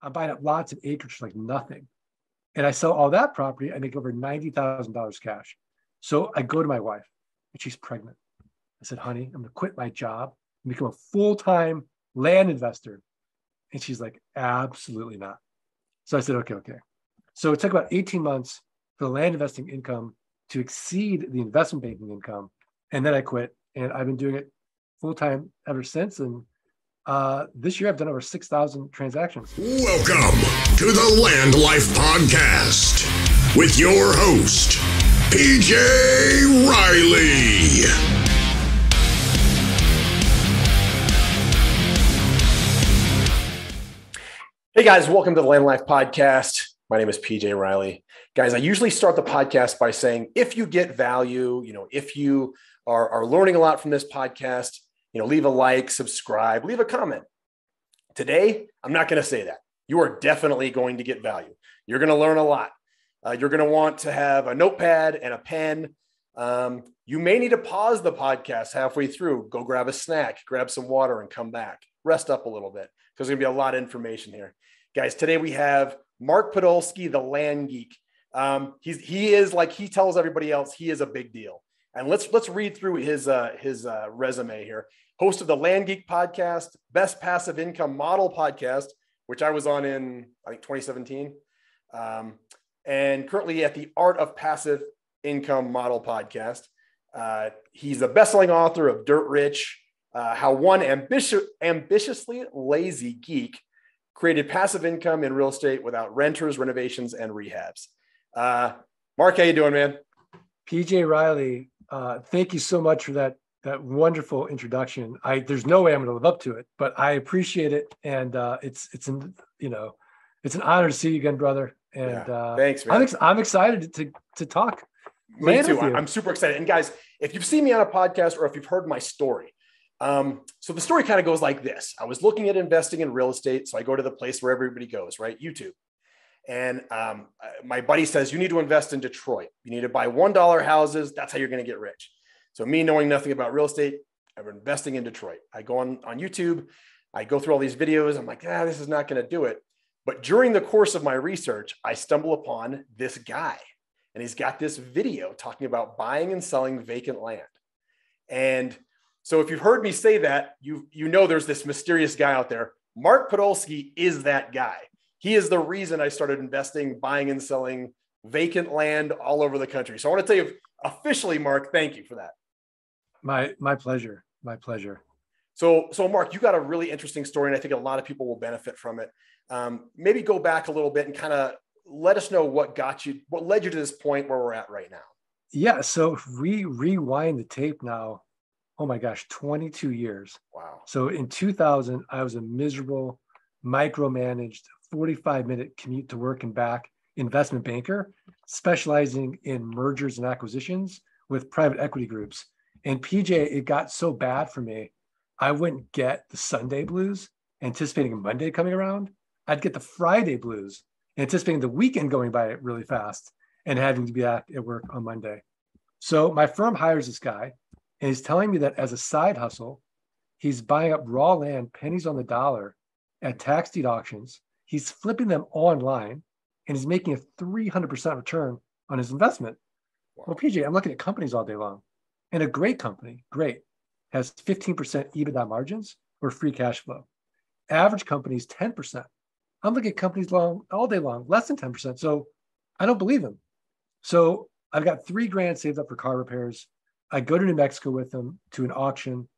I'm buying up lots of acreage for like nothing. And I sell all that property, I make over $90,000 cash. So I go to my wife and she's pregnant. I said, honey, I'm going to quit my job and become a full-time land investor. And she's like, absolutely not. So I said, okay. So it took about 18 months for the land investing income to exceed the investment banking income. And then I quit, and I've been doing it full-time ever since. And this year I've done over 6,000 transactions. Welcome to the Land Life podcast with your host, PJ Riley. Hey guys, welcome to the Land Life podcast. My name is PJ Riley. Guys, I usually start the podcast by saying, if you get value, if you are learning a lot from this podcast, leave a like, subscribe, leave a comment. Today, I'm not going to say that. You are definitely going to get value. You're going to learn a lot. You're going to want to have a notepad and a pen. You may need to pause the podcast halfway through, go grab a snack, grab some water, and come back. Rest up a little bit because there's going to be a lot of information here. Guys, today we have Mark Podolski, the Land Geek. He is, like he tells everybody else, he is a big deal. And let's read through his resume here. Host of the Land Geek podcast, Best Passive Income Model podcast, which I was on in, I think, 2017. And currently at the Art of Passive Income Model podcast. He's the best-selling author of Dirt Rich, How One Ambitiously Lazy Geek Created Passive Income in Real Estate Without Renters, Renovations, and Rehabs. Mark, how you doing, man? PJ Riley, thank you so much for that wonderful introduction. There's no way I'm going to live up to it, but I appreciate it, and it's an honor to see you again, brother. And thanks, man. I'm excited to talk. Me too. I'm super excited. And guys, if you've seen me on a podcast or if you've heard my story, so the story kind of goes like this. I was looking at investing in real estate, so I go to the place where everybody goes, right? YouTube. And my buddy says, you need to invest in Detroit. You need to buy $1 houses. That's how you're going to get rich. So me knowing nothing about real estate, I'm investing in Detroit. I go on YouTube. I go through all these videos. I'm like, this is not going to do it. But during the course of my research, I stumble upon this guy. And he's got this video talking about buying and selling vacant land. And so if you've heard me say that, you know there's this mysterious guy out there. Mark Podolski is that guy. He is the reason I started investing, buying and selling vacant land all over the country. So I want to tell you officially, Mark, thank you for that. My pleasure. My pleasure. So Mark, you got a really interesting story, and I think a lot of people will benefit from it. Maybe go back a little bit and kind of let us know what led you to this point where we're at right now. Yeah. So if we rewind the tape now, oh my gosh, 22 years. Wow. So in 2000, I was a miserable, micromanaged 45-minute commute to work and back investment banker, specializing in mergers and acquisitions with private equity groups. And PJ, it got so bad for me, I wouldn't get the Sunday blues, anticipating Monday coming around. I'd get the Friday blues, anticipating the weekend going by really fast and having to be back at work on Monday. So my firm hires this guy, and he's telling me that as a side hustle, he's buying up raw land, pennies on the dollar at tax deed auctions. He's flipping them online, and he's making a 300% return on his investment. Wow. Well, PJ, I'm looking at companies all day long, and a great company, has 15% EBITDA margins or free cash flow. Average companies, 10%. I'm looking at companies all day long, less than 10%. So I don't believe him. So I've got $3,000 saved up for car repairs. I go to New Mexico with him to an auction.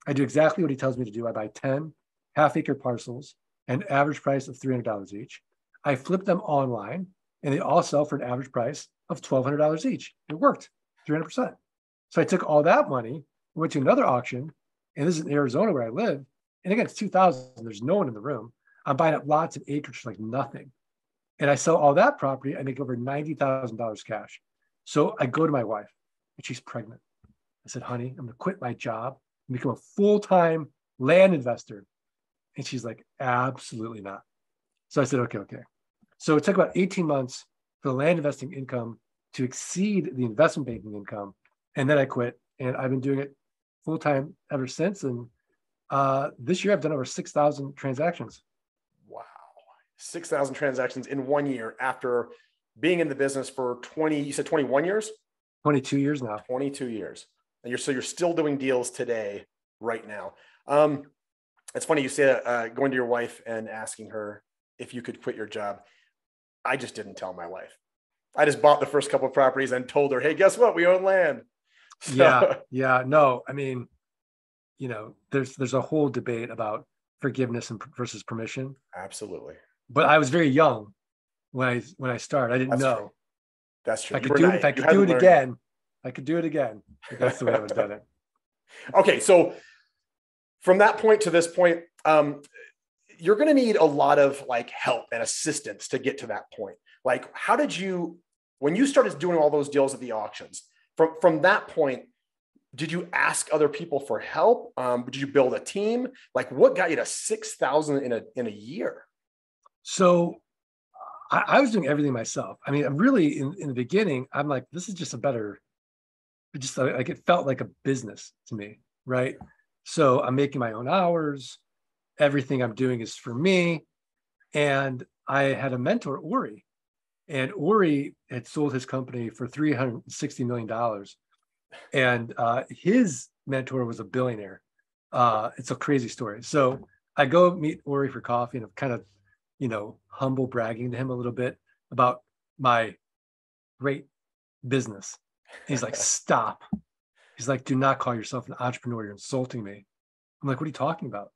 I do exactly what he tells me to do. I buy 10 half-acre parcels, an average price of $300 each. I flip them online, and they all sell for an average price of $1,200 each. It worked, 300%. So I took all that money, went to another auction, and this is in Arizona where I live. And again, it's 2000. There's no one in the room. I'm buying up lots of acreage for like nothing. And I sell all that property. I make over $90,000 cash. So I go to my wife, and she's pregnant. I said, honey, I'm going to quit my job and become a full-time land investor. And she's like, absolutely not. So I said, okay. So it took about 18 months for the land investing income to exceed the investment banking income. And then I quit. And I've been doing it full-time ever since. And this year I've done over 6,000 transactions. Wow. 6,000 transactions in 1 year after being in the business for 20, you said 21 years? 22 years now. 22 years. And you're still doing deals today, right now. It's funny you say going to your wife and asking her if you could quit your job. I just didn't tell my wife. I just bought the first couple of properties and told her, hey, guess what? We own land. So, Yeah. No, I mean, there's a whole debate about forgiveness versus permission. Absolutely. But I was very young when I started. I didn't know. True. That's true. I could do it. If I could do it again, I could do it again. That's the way I would have done it. Okay. So from that point to this point, you're going to need a lot of like help and assistance to get to that point. Like, how did you, when you started doing all those deals at the auctions, from that point, did you ask other people for help? Did you build a team? Like, what got you to 6,000 in a year? So I was doing everything myself. I mean, I'm really in the beginning, I'm like, this is just like it felt like a business to me, right? So I'm making my own hours. Everything I'm doing is for me. And I had a mentor, Uri, and Uri had sold his company for $360 million. And his mentor was a billionaire. It's a crazy story. So I go meet Uri for coffee, and I'm kind of, humble bragging to him a little bit about my great business. He's like, stop. He's like, do not call yourself an entrepreneur. You're insulting me. I'm like, what are you talking about?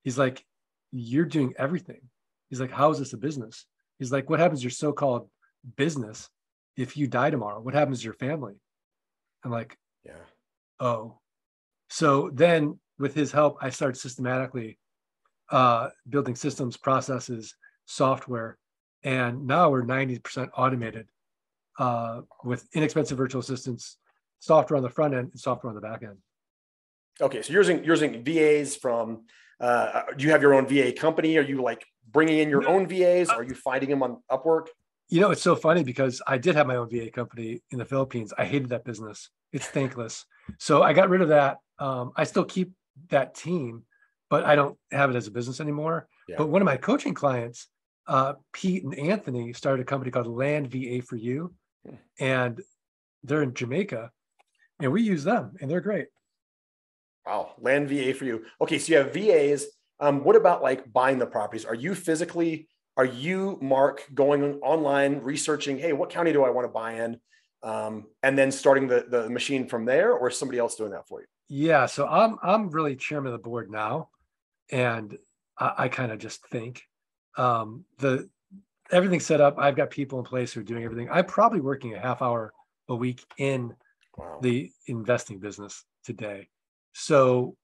He's like, you're doing everything. He's like, how is this a business? He's like, what happens to your so-called business if you die tomorrow? What happens to your family? I'm like, yeah. Oh. So then with his help, I started systematically building systems, processes, software. And now we're 90% automated with inexpensive virtual assistants, software on the front end and software on the back end. Okay. So you're using VAs from, do you have your own VA company? Are you like bringing in your own VAs? Are you finding them on Upwork? It's so funny because I did have my own VA company in the Philippines. I hated that business. It's thankless. So I got rid of that. I still keep that team, but I don't have it as a business anymore. Yeah. But one of my coaching clients, Pete and Anthony, started a company called Land VA for You. And they're in Jamaica. And we use them and they're great. Wow. Land VA for You. Okay. So you have VAs. What about like buying the properties? Are you, Mark, going online, researching, hey, what county do I want to buy in? And then starting the machine from there, or is somebody else doing that for you? Yeah. So I'm really chairman of the board now. And I kind of just think everything's set up. I've got people in place who are doing everything. I'm probably working a half hour a week in the investing business today. So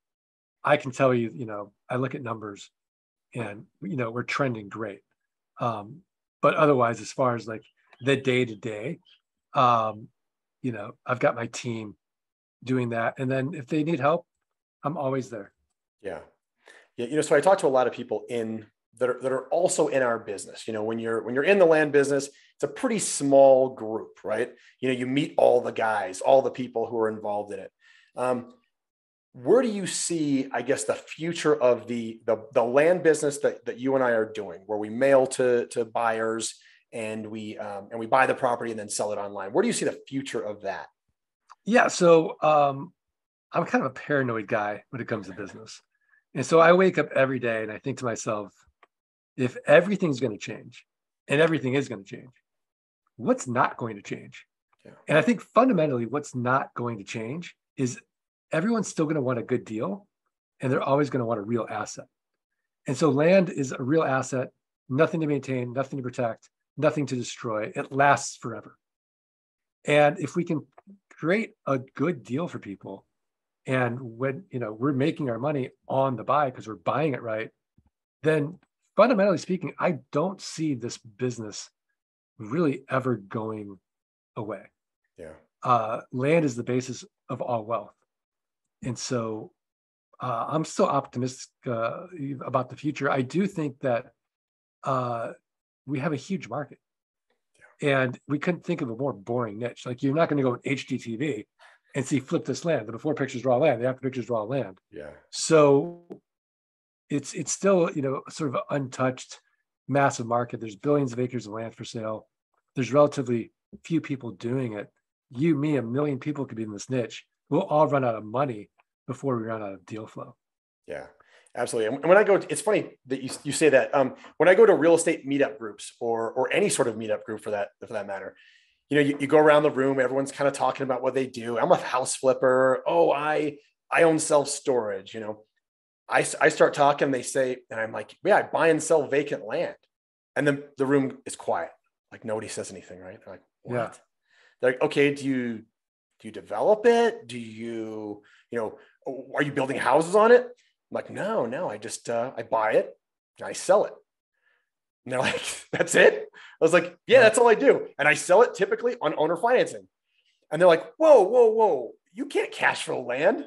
I can tell you, I look at numbers and, we're trending great. But otherwise, as far as like the day to day, I've got my team doing that. And then if they need help, I'm always there. Yeah. Yeah. So I talk to a lot of people that are also in our business. When you're in the land business, it's a pretty small group, right? You meet all the guys, all the people who are involved in it. Where do you see, I guess, the future of the land business that you and I are doing, where we mail to buyers and we buy the property and then sell it online? Where do you see the future of that? Yeah. So I'm kind of a paranoid guy when it comes to business. And so I wake up every day and I think to myself, if everything's going to change, and everything is going to change, what's not going to change? Yeah. And I think fundamentally what's not going to change is everyone's still going to want a good deal, and they're always going to want a real asset. And so land is a real asset, nothing to maintain, nothing to protect, nothing to destroy. It lasts forever. And if we can create a good deal for people, and when we're making our money on the buy because we're buying it right, then fundamentally speaking, I don't see this business really ever going away. Yeah. Land is the basis of all wealth. And so I'm still optimistic about the future. I do think that we have a huge market. Yeah. And we couldn't think of a more boring niche. Like, you're not going to go in HGTV and see flip this land. The before pictures raw land, the after pictures raw land. Yeah. So it's still, sort of untouched. massive market. There's billions of acres of land for sale. There's relatively few people doing it. You, me, a million people could be in this niche. We'll all run out of money before we run out of deal flow. Yeah, absolutely. And when I go, it's funny that you say that. When I go to real estate meetup groups or any sort of meetup group for that matter, you go around the room, everyone's kind of talking about what they do. I'm a house flipper. Oh, I own self-storage. I start talking, they say, and I'm like, yeah, I buy and sell vacant land. And then the room is quiet. Like nobody says anything, right? They're like, what? Yeah. They're like, okay, do you develop it? Do you, are you building houses on it? I'm like, no, I just, I buy it and I sell it. And they're like, that's it? I was like, yeah, that's all I do. And I sell it typically on owner financing. And they're like, whoa. You can't cash flow land.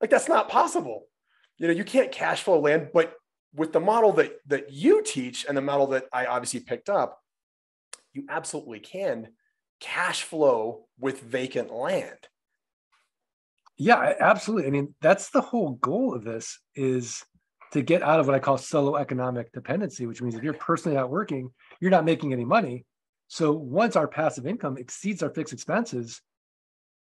Like, that's not possible. You can't cash flow land, but with the model that you teach and the model that I obviously picked up, you absolutely can cash flow with vacant land. Yeah, absolutely. I mean, that's the whole goal of this, is to get out of what I call solo economic dependency, which means if you're personally not working, you're not making any money. So once our passive income exceeds our fixed expenses,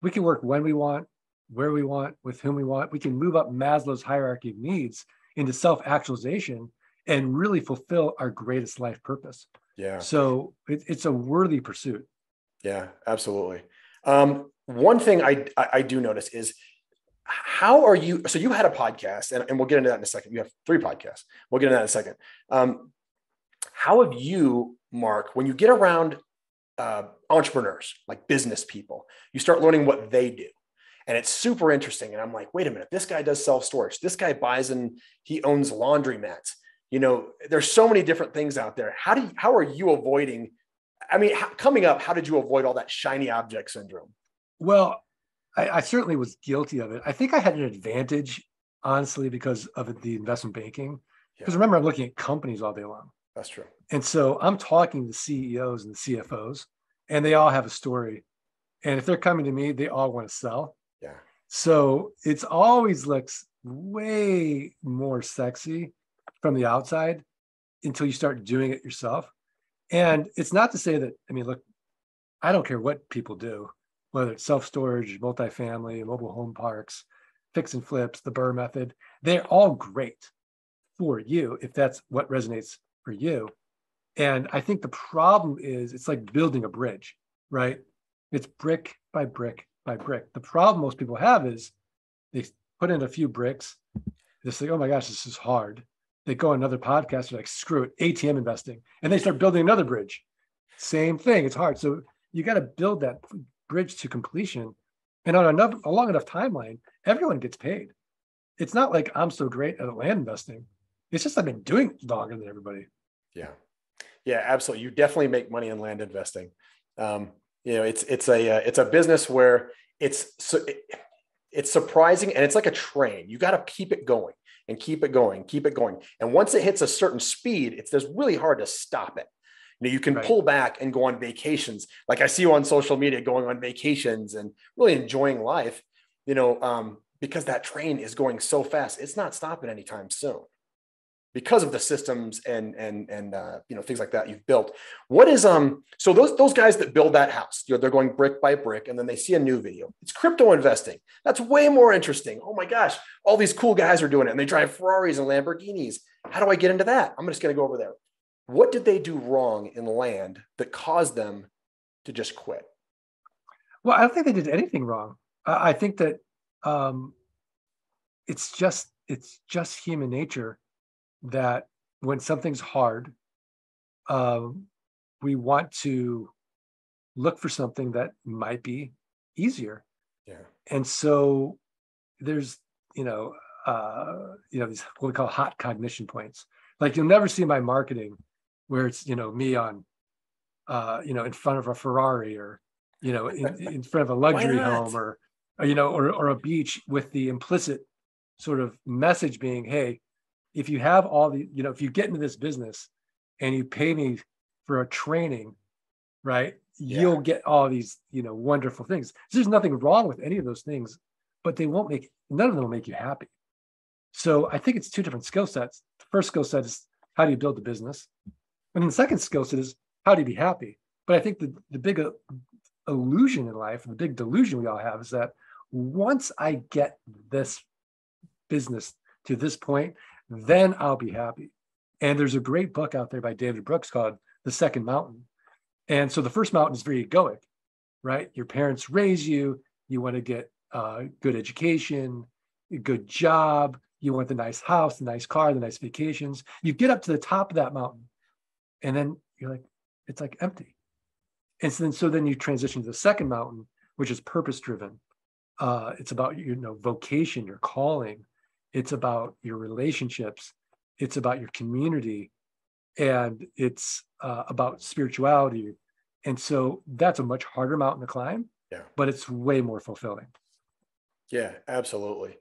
we can work when we want, where we want, with whom we want. We can move up Maslow's hierarchy of needs into self-actualization and really fulfill our greatest life purpose. Yeah. So it's a worthy pursuit. Yeah, absolutely. One thing I do notice is, how are you? So you had a podcast, and we'll get into that in a second. You have 3 podcasts. We'll get into that in a second. How have you, Mark, when you get around entrepreneurs, like business people, you start learning what they do, and it's super interesting. And I'm like, wait a minute, this guy does self-storage. This guy buys and he owns laundromats. There's so many different things out there. How are you avoiding? I mean, coming up, how did you avoid all that shiny object syndrome? Well, I certainly was guilty of it. I think I had an advantage, honestly, because of the investment banking. Because remember, I'm looking at companies all day long. That's true. And so I'm talking to CEOs and the CFOs, and they all have a story. And if they're coming to me, they all want to sell. Yeah. So it's always looks way more sexy from the outside until you start doing it yourself. And it's not to say that, I mean, look, I don't care what people do, whether it's self-storage, multifamily, mobile home parks, fix and flips, the Burr method. They're all great for you if that's what resonates for you. And I think the problem is it's like building a bridge, right? It's brick by brick by brick. The problem most people have is they put in a few bricks. They say, oh my gosh, this is hard. They go on another podcast, they're like, screw it, ATM investing. And they start building another bridge. Same thing, it's hard. So you got to build that bridge to completion. And on a long enough timeline, everyone gets paid. It's not like I'm so great at land investing. It's just I've been doing it longer than everybody. Yeah, absolutely. You definitely make money in land investing. It's a business where it's surprising, and it's like a train. You got to keep it going and keep it going. And once it hits a certain speed, it's really hard to stop it. You can pull back and go on vacations. Like I see you on social media going on vacations and really enjoying life, because that train is going so fast. It's not stopping anytime soon because of the systems and things like that you've built. What is, so those guys that build that house, they're going brick by brick, and then they see a new video. It's crypto investing. That's way more interesting. Oh my gosh, all these cool guys are doing it, and they drive Ferraris and Lamborghinis. How do I get into that? I'm just going to go over there. What did they do wrong in land that caused them to just quit? Well, I don't think they did anything wrong. I think that it's just human nature that when something's hard, we want to look for something that might be easier. Yeah. And so there's, these what we call hot cognition points. Like you'll never see my marketing where it's, me on, in front of a Ferrari or, in front of a luxury home or a beach with the implicit sort of message being, hey, if you have all the, if you get into this business and you pay me for a training, right, you'll get all these, wonderful things. So there's nothing wrong with any of those things, but none of them will make you happy. So I think it's 2 different skill sets. The first skill set is how do you build a business? And then the second skill set is how do you be happy? But I think the big illusion in life, the big delusion we all have is that once I get this business to this point, then I'll be happy. And there's a great book out there by David Brooks called The Second Mountain. And so the first mountain is very egoic, right? Your parents raise you, you want to get a good education, a good job, you want the nice house, the nice car, the nice vacations. You get up to the top of that mountain, and then you're like, it's like empty. And so then you transition to the second mountain, which is purpose driven. It's about vocation, your calling. It's about your relationships. It's about your community, and it's about spirituality. And so that's a much harder mountain to climb, but it's way more fulfilling. Yeah, absolutely.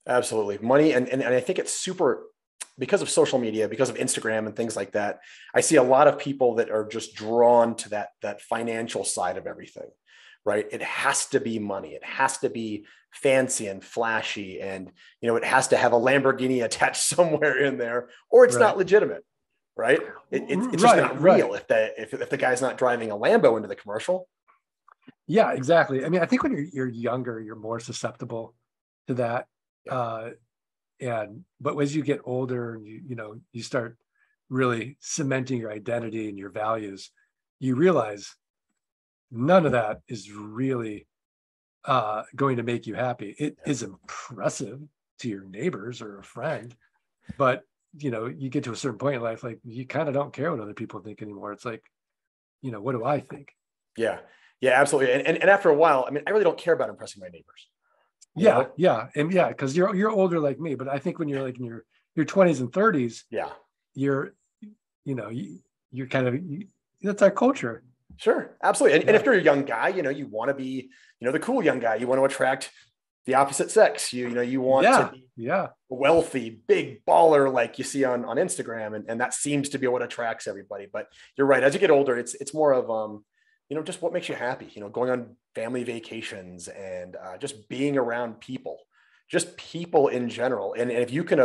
Absolutely. Money. And I think it's super, because of social media, because of Instagram and things like that, I see a lot of people that are just drawn to that financial side of everything, right? It has to be money. It has to be fancy and flashy. And, it has to have a Lamborghini attached somewhere in there, or it's not legitimate, right? It's just not real if the guy's not driving a Lambo into the commercial. Yeah, exactly. I mean, I think when you're younger, you're more susceptible to that. But as you get older, you start really cementing your identity and your values, you realize none of that is really going to make you happy. It is impressive to your neighbors or a friend, but you get to a certain point in life, like you kind of don't care what other people think anymore. It's like, what do I think? Yeah, absolutely. And after a while, I mean, I really don't care about impressing my neighbors. Because you're older like me, but I think when you're like in your 20s and 30s, you're kind of, that's our culture. Sure, absolutely. And if you're a young guy, you want to be, the cool young guy. You want to attract the opposite sex. You want to be wealthy, big baller like you see on Instagram, and that seems to be what attracts everybody. But you're right. As you get older, it's more of just what makes you happy. Going on family vacations and just being around people, just people in general. And if you can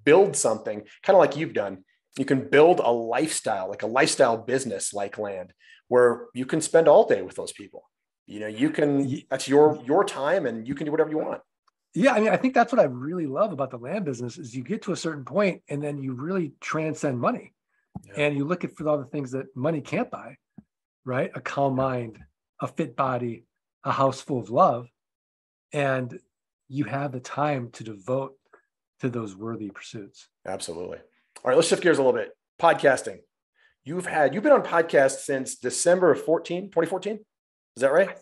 build something kind of like you've done, you can build a lifestyle, like a lifestyle business like Land, where you can spend all day with those people. You can, that's your time, and you can do whatever you want. Yeah. I mean, I think that's what I really love about the land business is you get to a certain point and then you really transcend money and you look for all the things that money can't buy, right? A calm mind, a fit body, a house full of love. And you have the time to devote to those worthy pursuits. Absolutely. All right, let's shift gears a little bit. Podcasting. You've been on podcasts since December of 2014. Is that right?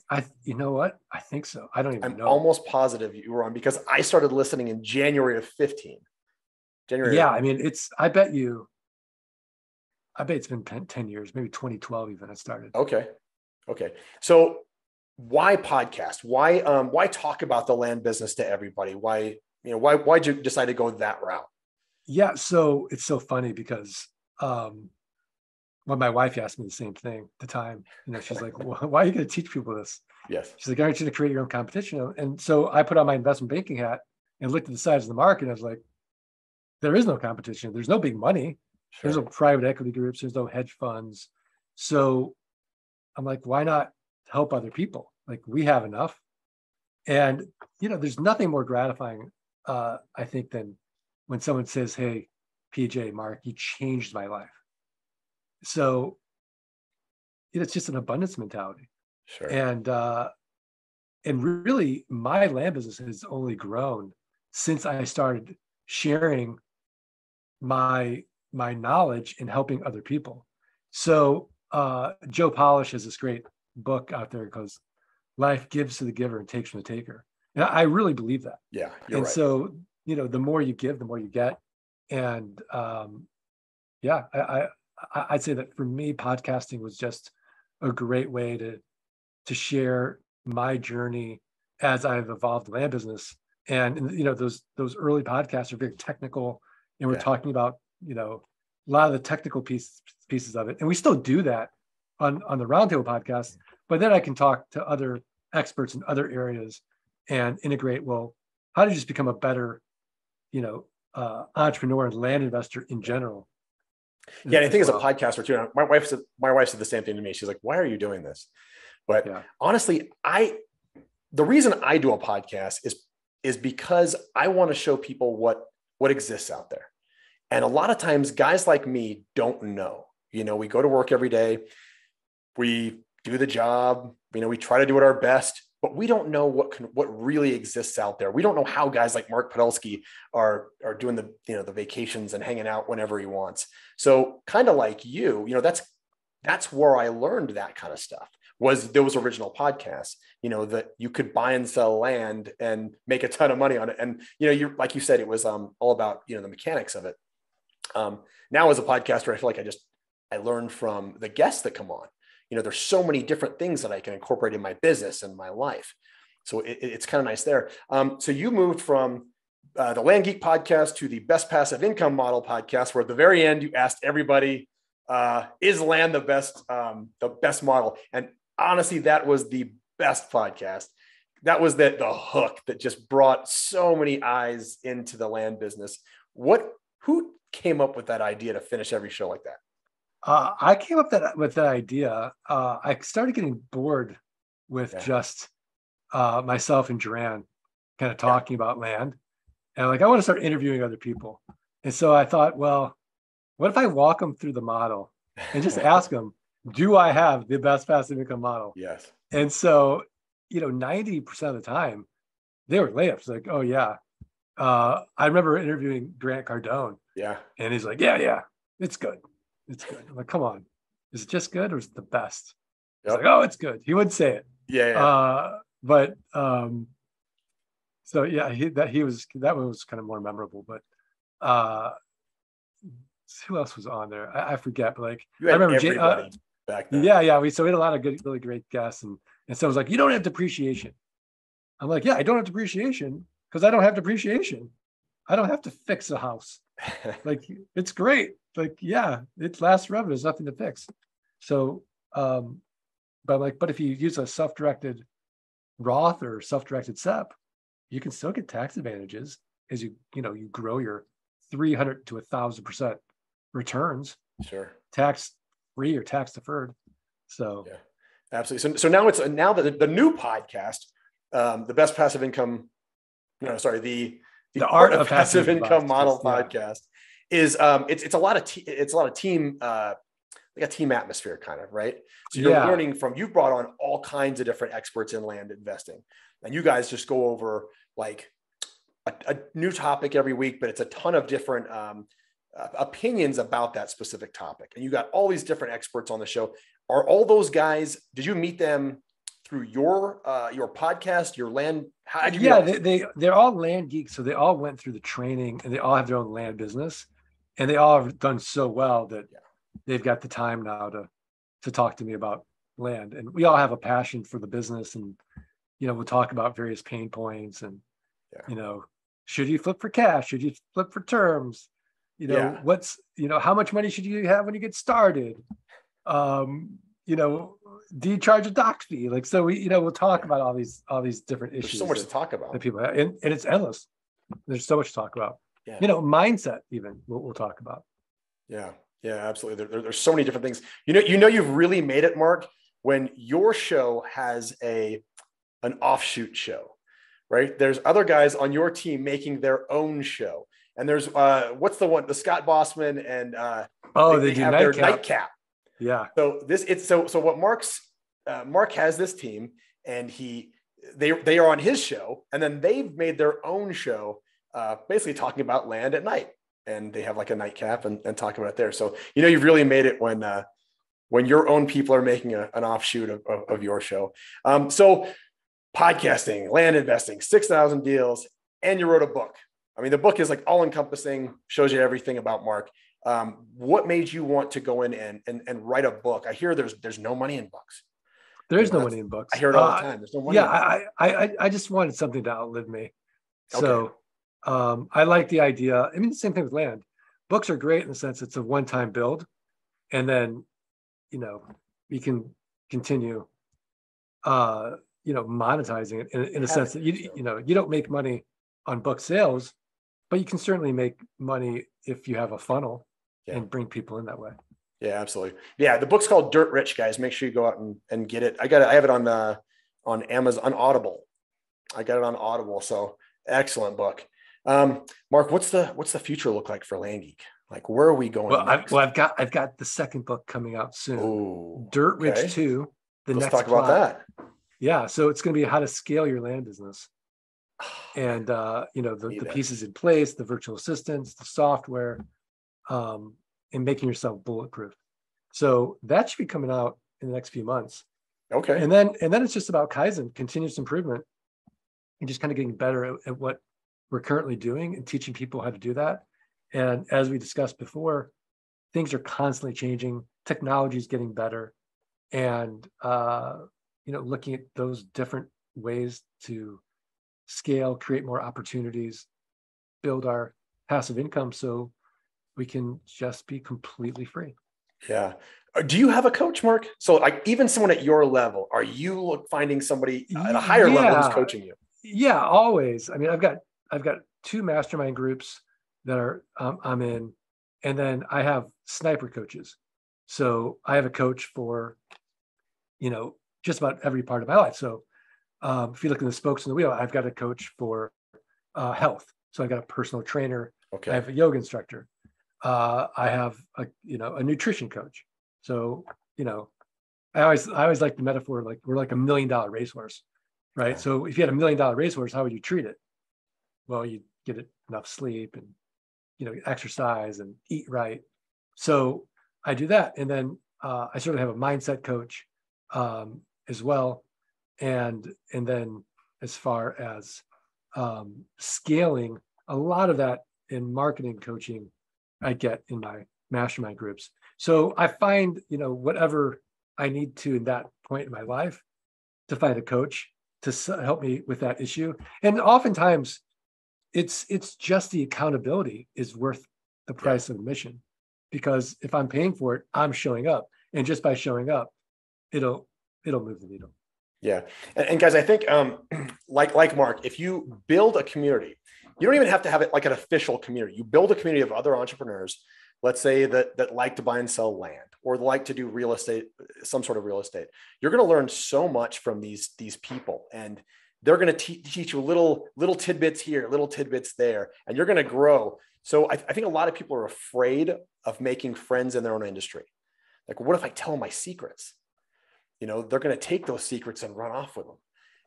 You know what? I think so. I don't even know. I'm almost positive you were on, because I started listening in January of 15. Yeah. I mean, I bet it's been 10 years, maybe 2012 even I started. Okay. So why podcast? Why talk about the land business to everybody? Why'd you decide to go that route? Yeah. So it's so funny because when my wife asked me the same thing at the time, she's like, why are you going to teach people this? Yes. She's like, aren't you to create your own competition? And so I put on my investment banking hat and looked at the size of the market. And I was like, there is no competition. There's no big money. Sure. There's no private equity groups. There's no hedge funds. So I'm like, why not help other people? Like, we have enough. And, there's nothing more gratifying, I think, than when someone says, hey, PJ, Mark, you changed my life. So it's just an abundance mentality. Sure. And really my land business has only grown since I started sharing my knowledge and helping other people. So Joe Polish has this great book out there called Life Gives to the Giver and Takes from the Taker. And I really believe that. Yeah. And right. So, the more you give, the more you get. And I'd say that for me, podcasting was just a great way to share my journey as I've evolved the land business. And those early podcasts are very technical, and we're talking about a lot of the technical pieces of it, and we still do that on the Roundtable podcast. But then I can talk to other experts in other areas and integrate. Well, how do you just become a better entrepreneur and land investor in general? Yeah, and I think as a podcaster too, my wife said the same thing to me. She's like, "Why are you doing this?" But honestly, the reason I do a podcast is because I want to show people what exists out there. And a lot of times guys like me don't know. We go to work every day, we do the job, we try to do it our best, but we don't know what really exists out there. We don't know how guys like Mark Podolski are doing the vacations and hanging out whenever he wants. So kind of like that's where I learned that kind of stuff, was those original podcasts, that you could buy and sell land and make a ton of money on it. And, you like you said, it was all about, the mechanics of it. Now as a podcaster, I feel like I learned from the guests that come on. There's so many different things that I can incorporate in my business and my life. So it's kind of nice there. So you moved from the Land Geek podcast to the Best Passive Income Model podcast, where at the very end, you asked everybody, is land the best model? And honestly, that was the best podcast. That was the hook that just brought so many eyes into the land business. Who came up with that idea to finish every show like that? I came up with that idea. I started getting bored with just myself and Duran kind of talking about land. And I want to start interviewing other people. And so I thought, well, what if I walk them through the model and just ask them, do I have the best passive income model? Yes. And so, 90% of the time they were layups. Like, oh yeah. I remember interviewing Grant Cardone. Yeah. And he's like, yeah, it's good. It's good. I'm like, come on. Is it just good or is it the best? He's like, oh, it's good. He would say it. Yeah. So yeah, that one was kind of more memorable, but who else was on there? I forget, but I remember everybody back then. Yeah. We had a lot of really great guests, and so it was like, you don't have depreciation. I'm like, yeah, I don't have depreciation because I don't have depreciation. I don't have to fix a house. It's great. It lasts forever. There's nothing to fix. So, but if you use a self-directed Roth or self-directed SEP, you can still get tax advantages as you grow your 300 to 1,000% returns. Sure. Tax free or tax deferred. So yeah, absolutely. So now the new podcast, the Best Passive Income, the Art of Passive Income Model podcast is it's a lot of team, like a team atmosphere kind of, right? So you're learning you've brought on all kinds of different experts in land investing, and you guys just go over a new topic every week, but it's a ton of different opinions about that specific topic. And you got all these different experts on the show. Are all those guys, did you meet them through your podcast, your land? How did you they're all land geeks. So they all went through the training and they all have their own land business, and they all have done so well that they've got the time now to talk to me about land. And we all have a passion for the business, and we'll talk about various pain points and should you flip for cash? Should you flip for terms? What's how much money should you have when you get started? Do you charge a doc fee? So we'll talk about all these different issues. There's so much to talk about that people have, and it's endless. There's so much to talk about. Yeah. Mindset even we'll talk about. Yeah, absolutely. There's so many different things. You've really made it, Mark, when your show has an offshoot show, right? There's other guys on your team making their own show. And there's what's the one, the Scott Bossman and they have their nightcap. Yeah. So what Mark has this team, and they are on his show, and then they've made their own show, basically talking about land at night, and they have a nightcap and talk about it there. So you've really made it when your own people are making an offshoot of your show. So podcasting, land investing, 6,000 deals, and you wrote a book. I mean, the book is all encompassing, shows you everything about Mark. What made you want to go in and write a book? I hear there's no money in books. There's no money in books. I hear it all the time. There's no money. Yeah, I just wanted something to outlive me. So I like the idea. I mean, the same thing with land. Books are great in the sense it's a one-time build, and then you can continue monetizing it in a sense that you don't make money on book sales, but you can certainly make money if you have a funnel and bring people in that way. Yeah, absolutely. Yeah. The book's called Dirt Rich, guys. Make sure you go out and get it. I have it on Amazon, on Audible. I got it on Audible. So excellent book. Mark, what's the future look like for Land Geek? Like, where are we going next? I've got the second book coming out soon. Oh, Dirt Rich 2. Let's talk about that. Yeah. So it's going to be how to scale your land business. And, the pieces in place, the virtual assistants, the software, and making yourself bulletproof. So that should be coming out in the next few months. Okay. And then it's just about Kaizen, continuous improvement, and just kind of getting better at what we're currently doing and teaching people how to do that. And as we discussed before, things are constantly changing. Technology is getting better. And, looking at those different ways to scale, create more opportunities, build our passive income so we can just be completely free. Yeah. Do you have a coach, Mark? So like even someone at your level, are you finding somebody at a higher level who's coaching you? Yeah, always. I mean, I've got 2 mastermind groups that are I'm in, and then I have sniper coaches. So I have a coach for, just about every part of my life. So if you look at the spokes in the wheel, I've got a coach for health. So I've got a personal trainer. Okay. I have a yoga instructor. I have a nutrition coach. So, I always like the metaphor, like we're like $1 million racehorse, right? Yeah. So if you had $1 million racehorse, how would you treat it? Well, you get it enough sleep and, exercise and eat right. So I do that. And then I sort of have a mindset coach as well. And then as far as scaling, a lot of that in marketing coaching, I get in my mastermind groups. So I find, whatever I need to in that point in my life to find a coach to help me with that issue. And oftentimes it's just the accountability is worth the price of admission, because if I'm paying for it, I'm showing up, and just by showing up, it'll move the needle. Yeah. And guys, I think like Mark, if you build a community, you don't even have to have it like an official community. You build a community of other entrepreneurs, let's say that like to buy and sell land or like to do real estate, some sort of real estate. You're going to learn so much from these people, and they're going to teach you little tidbits here, little tidbits there, and you're going to grow. So I think a lot of people are afraid of making friends in their own industry. Like, what if I tell them my secrets? They're going to take those secrets and run off with them.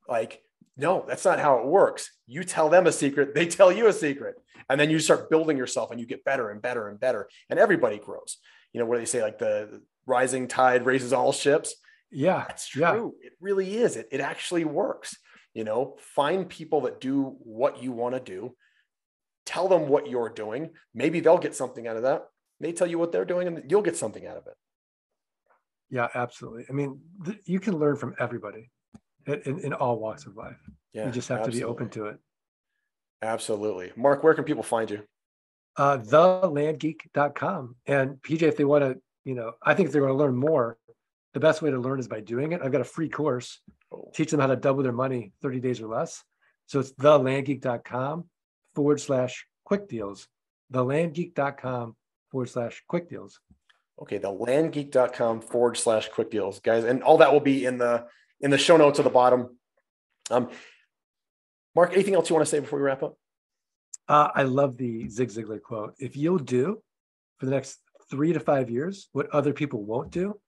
Like, no, that's not how it works. You tell them a secret, they tell you a secret, and then you start building yourself and you get better and better and better, and everybody grows. What do they say? Like the rising tide raises all ships. Yeah, that's true. Yeah. It really is. It actually works. Find people that do what you want to do. Tell them what you're doing. Maybe they'll get something out of that. They tell you what they're doing and you'll get something out of it. Yeah, absolutely. I mean, you can learn from everybody in all walks of life. Yeah, you just have to be open to it. Absolutely. Mark, where can people find you? TheLandGeek.com. And PJ, if they want to, I think if they're going to learn more, the best way to learn is by doing it. I've got a free course, teach them how to double their money 30 days or less. So it's TheLandGeek.com/quick deals. TheLandGeek.com/quick deals. Okay, TheLandGeek.com/quick deals, guys. And all that will be in the show notes at the bottom. Mark, anything else you want to say before we wrap up? I love the Zig Ziglar quote. If you'll do for the next 3 to 5 years what other people won't do,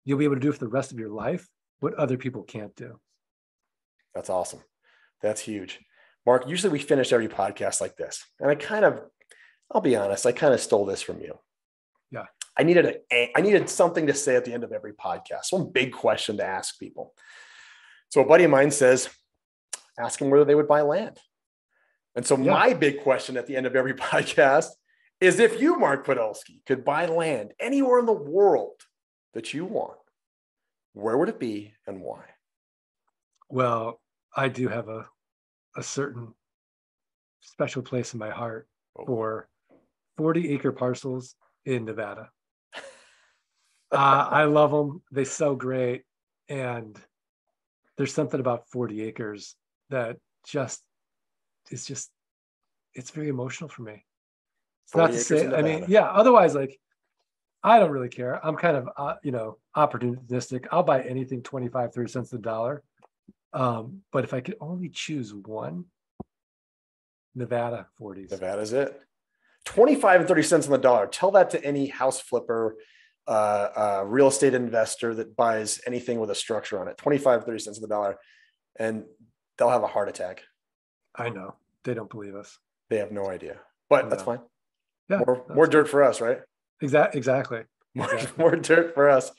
you'll be able to do for the rest of your life what other people can't do. That's awesome. That's huge. Mark, usually we finish every podcast like this. And I'll be honest, I kind of stole this from you. Yeah. I needed something to say at the end of every podcast. One big question to ask people. So a buddy of mine says, ask them whether they would buy land. And so my big question at the end of every podcast is, if you, Mark Podolski, could buy land anywhere in the world that you want, where would it be and why? Well, I do have a certain special place in my heart for 40-acre parcels in Nevada. I love them. They so great. And there's something about 40 acres that it's very emotional for me. It's not to say, otherwise, like I don't really care. I'm kind of, opportunistic. I'll buy anything 25, 30 cents a dollar. But if I could only choose one, Nevada 40s. Nevada's it. 25 and 30 cents on the dollar. Tell that to any house flipper, real estate investor that buys anything with a structure on it. 25, 30 cents on the dollar. And they'll have a heart attack. I know. They don't believe us. They have no idea. But that's fine. Yeah. More dirt for us, right? Exactly. More dirt for us.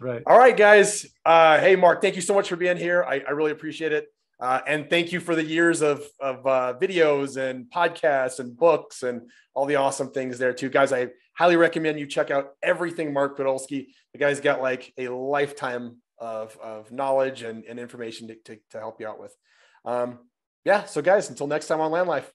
Right. All right, guys. Hey, Mark, thank you so much for being here. I really appreciate it. And thank you for the years of videos and podcasts and books and all the awesome things there too. Guys, I highly recommend you check out everything Mark Podolski. The guy's got like a lifetime of knowledge and information to help you out with. So guys, until next time on Land Life.